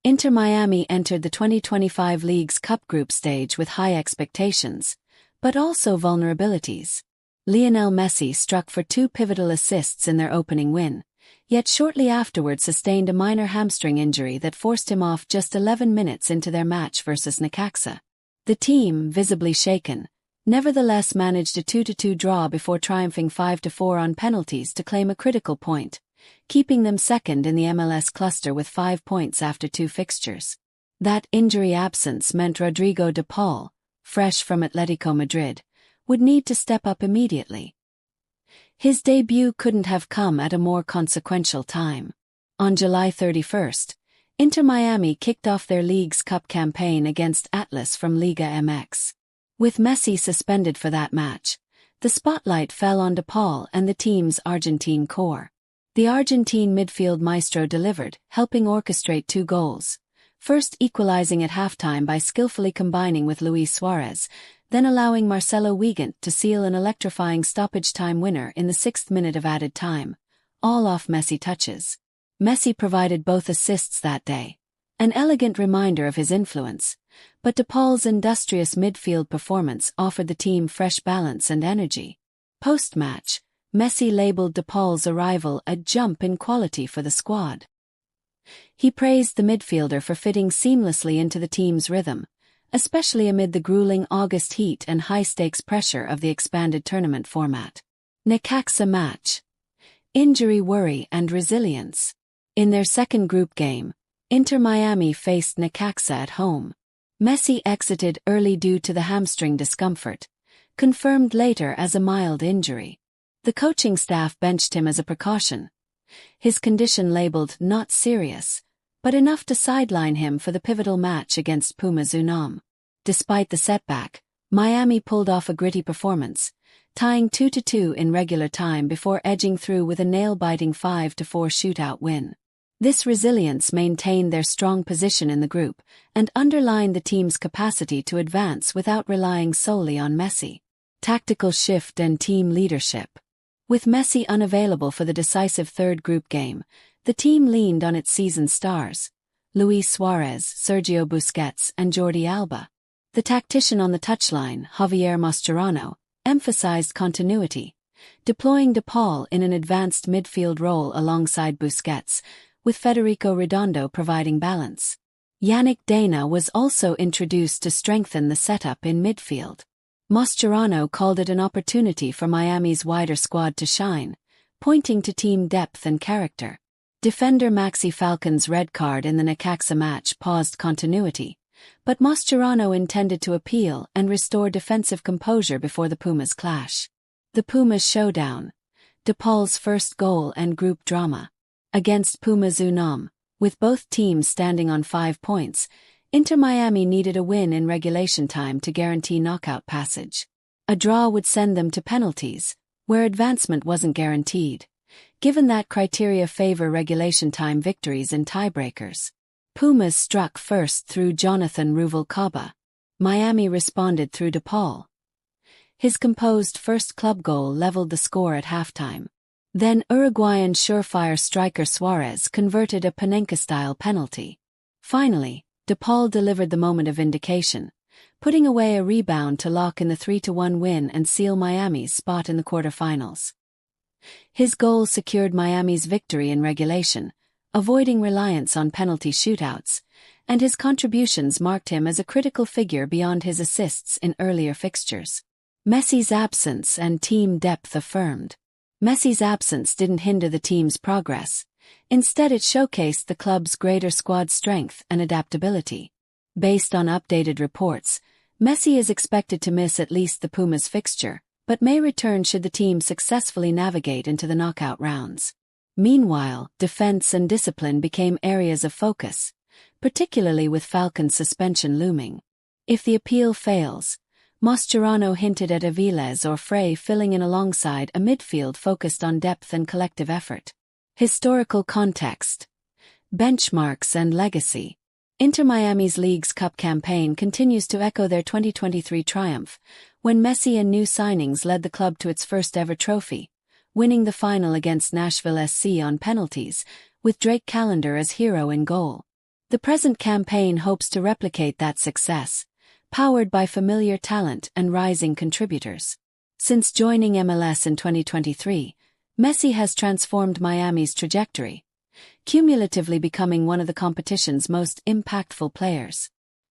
Inter Miami entered the 2025 League's Cup group stage with high expectations, but also vulnerabilities. Lionel Messi struck for 2 pivotal assists in their opening win, yet shortly afterward sustained a minor hamstring injury that forced him off just 11 minutes into their match versus Necaxa. The team, visibly shaken, nevertheless managed a 2-2 draw before triumphing 5-4 on penalties to claim a critical point, keeping them second in the MLS cluster with 5 points after 2 fixtures. That injury absence meant Rodrigo De Paul, fresh from Atletico Madrid, would need to step up immediately. His debut couldn't have come at a more consequential time. On July 31st, Inter Miami kicked off their League's Cup campaign against Atlas from Liga MX. With Messi suspended for that match, the spotlight fell on De Paul and the team's Argentine core. The Argentine midfield maestro delivered, helping orchestrate 2 goals, first equalizing at halftime by skillfully combining with Luis Suárez, then allowing Marcelo Wiegand to seal an electrifying stoppage-time winner in the 6th minute of added time, all off Messi touches. Messi provided both assists that day, an elegant reminder of his influence, but De Paul's industrious midfield performance offered the team fresh balance and energy. Post-match, Messi labeled De Paul's arrival a jump in quality for the squad. He praised the midfielder for fitting seamlessly into the team's rhythm, especially amid the grueling August heat and high-stakes pressure of the expanded tournament format. Necaxa match. Injury worry and resilience. In their second group game, Inter Miami faced Necaxa at home. Messi exited early due to the hamstring discomfort, confirmed later as a mild injury. The coaching staff benched him as a precaution, his condition labeled not serious, but enough to sideline him for the pivotal match against Pumas Unam. Despite the setback, Miami pulled off a gritty performance, tying 2-2 in regular time before edging through with a nail-biting 5-4 shootout win. This resilience maintained their strong position in the group and underlined the team's capacity to advance without relying solely on Messi. Tactical shift and team leadership. With Messi unavailable for the decisive third group game, the team leaned on its seasoned stars, Luis Suárez, Sergio Busquets, and Jordi Alba. The tactician on the touchline, Javier Mascherano, emphasized continuity, deploying De Paul in an advanced midfield role alongside Busquets, with Federico Redondo providing balance. Yannick Dana was also introduced to strengthen the setup in midfield. Mascherano called it an opportunity for Miami's wider squad to shine, pointing to team depth and character. Defender Maxi Falcon's red card in the Necaxa match paused continuity, but Mascherano intended to appeal and restore defensive composure before the Pumas clash. The Pumas showdown. De Paul's first goal and group drama. Against Pumas Unam, with both teams standing on 5 points, Inter Miami needed a win in regulation time to guarantee knockout passage. A draw would send them to penalties, where advancement wasn't guaranteed, given that criteria favor regulation time victories in tiebreakers. Pumas struck first through Jonathan Ruvalcaba. Miami responded through De Paul. His composed first club goal leveled the score at halftime. Then Uruguayan surefire striker Suárez converted a Panenka-style penalty. Finally, De Paul delivered the moment of vindication, putting away a rebound to lock in the 3-1 win and seal Miami's spot in the quarterfinals. His goal secured Miami's victory in regulation, avoiding reliance on penalty shootouts, and his contributions marked him as a critical figure beyond his assists in earlier fixtures. Messi's absence and team depth affirmed. Messi's absence didn't hinder the team's progress. Instead, it showcased the club's greater squad strength and adaptability. Based on updated reports, Messi is expected to miss at least the Pumas fixture, but may return should the team successfully navigate into the knockout rounds. Meanwhile, defense and discipline became areas of focus, particularly with Falcon's suspension looming. If the appeal fails, Mascherano hinted at Aviles or Frey filling in alongside a midfield focused on depth and collective effort. Historical context. Benchmarks and legacy. Inter Miami's League's Cup campaign continues to echo their 2023 triumph, when Messi and new signings led the club to its first-ever trophy, winning the final against Nashville SC on penalties, with Drake Callender as hero in goal. The present campaign hopes to replicate that success, powered by familiar talent and rising contributors. Since joining MLS in 2023, Messi has transformed Miami's trajectory, cumulatively becoming one of the competition's most impactful players.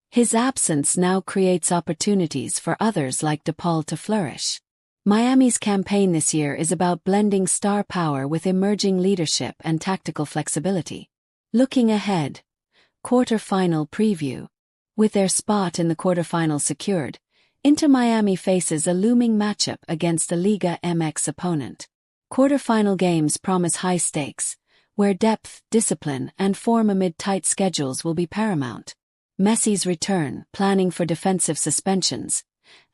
His absence now creates opportunities for others like De Paul to flourish. Miami's campaign this year is about blending star power with emerging leadership and tactical flexibility. Looking ahead, quarterfinal preview. With their spot in the quarterfinal secured, Inter Miami faces a looming matchup against a Liga MX opponent. Quarterfinal games promise high stakes, where depth, discipline, and form amid tight schedules will be paramount. Messi's return, planning for defensive suspensions,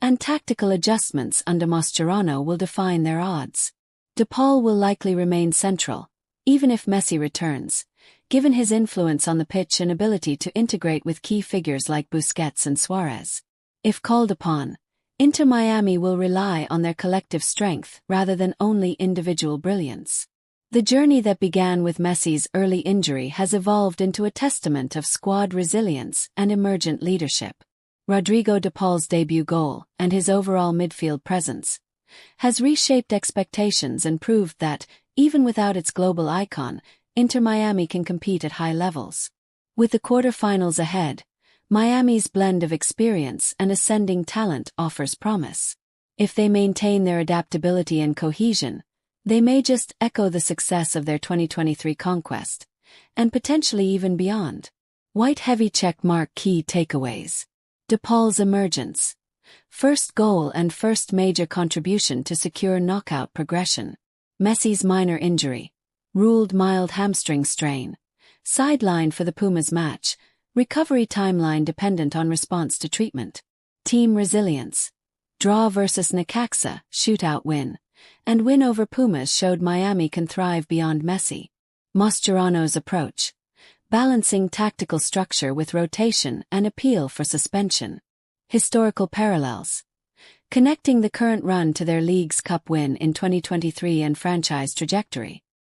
and tactical adjustments under Mascherano will define their odds. De Paul will likely remain central, even if Messi returns, given his influence on the pitch and ability to integrate with key figures like Busquets and Suárez. If called upon, Inter Miami will rely on their collective strength rather than only individual brilliance. The journey that began with Messi's early injury has evolved into a testament of squad resilience and emergent leadership. Rodrigo De Paul's debut goal, and his overall midfield presence, has reshaped expectations and proved that, even without its global icon, Inter Miami can compete at high levels. With the quarterfinals ahead, Miami's blend of experience and ascending talent offers promise. If they maintain their adaptability and cohesion, they may just echo the success of their 2023 conquest, and potentially even beyond. White heavy check mark key takeaways. De Paul's emergence. First goal and first major contribution to secure knockout progression. Messi's minor injury. Ruled mild hamstring strain. Sidelined for the Pumas match. Recovery timeline dependent on response to treatment. Team resilience. Draw versus Necaxa, shootout win. And win over Pumas showed Miami can thrive beyond Messi. Mascherano's approach. Balancing tactical structure with rotation and appeal for suspension. Historical parallels. Connecting the current run to their Leagues Cup win in 2023 and franchise trajectory.